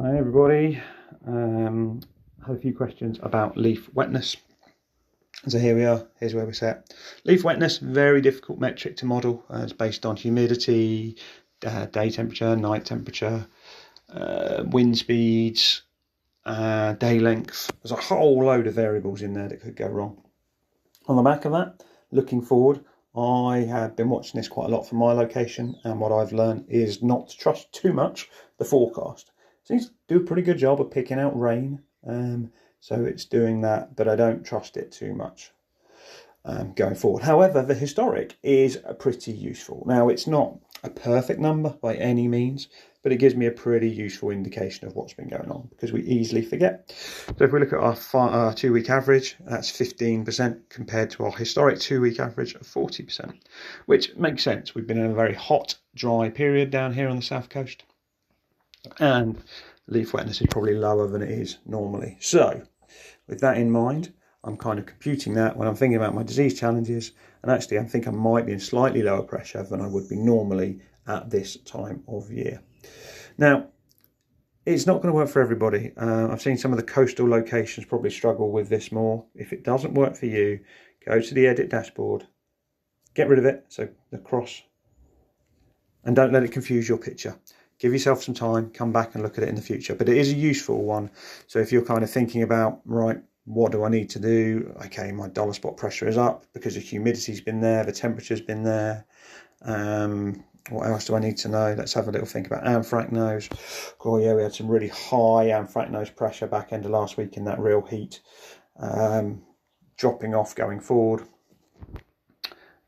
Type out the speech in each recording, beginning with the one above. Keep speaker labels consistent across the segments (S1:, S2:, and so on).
S1: Hi everybody. Had a few questions about leaf wetness. So here we are, here's where we're set. Leaf wetness, very difficult metric to model. It's based on humidity, day temperature, night temperature, wind speeds, day length. There's a whole load of variables in there that could go wrong. On the back of that, looking forward, I have been watching this quite a lot from my location, and what I've learned is not to trust too much the forecast. It seems to do a pretty good job of picking out rain, so it's doing that, but I don't trust it too much going forward. However, the historic is pretty useful. Now, it's not a perfect number by any means, but it gives me a pretty useful indication of what's been going on, because we easily forget. So if we look at our 2-week average, that's 15% compared to our historic 2-week average of 40%, which makes sense. We've been in a very hot, dry period down here on the south coast, and leaf wetness is probably lower than it is normally. So with that in mind, I'm kind of computing that when I'm thinking about my disease challenges, and actually I think I might be in slightly lower pressure than I would be normally at this time of year. Now, it's not going to work for everybody. I've seen some of the coastal locations probably struggle with this more. If it doesn't work for you, go to the edit dashboard, get rid of it, so the cross, and don't let it confuse your picture. Give yourself some time, come back and look at it in the future. But it is a useful one. So if you're kind of thinking about, right, what do I need to do? Okay, my dollar spot pressure is up because the humidity's been there, the temperature's been there. What else do I need to know? Let's have a little think about anthracnose. Oh yeah, we had some really high anthracnose pressure back end of last week in that real heat. Dropping off going forward.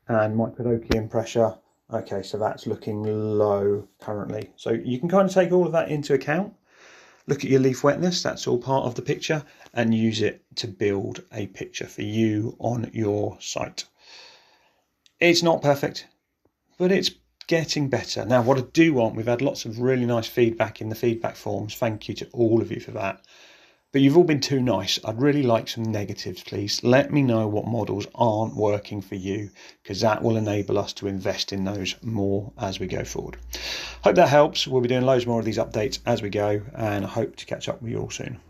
S1: And microdochium pressure. Okay, so that's looking low currently. So you can kind of take all of that into account. Look at your leaf wetness, that's all part of the picture, and use it to build a picture for you on your site. It's not perfect, but it's getting better. Now, what I do want, we've had lots of really nice feedback in the feedback forums. Thank you to all of you for that. But you've all been too nice. I'd really like some negatives, please. Let me know what models aren't working for you, because that will enable us to invest in those more as we go forward. Hope that helps. We'll be doing loads more of these updates as we go, and I hope to catch up with you all soon.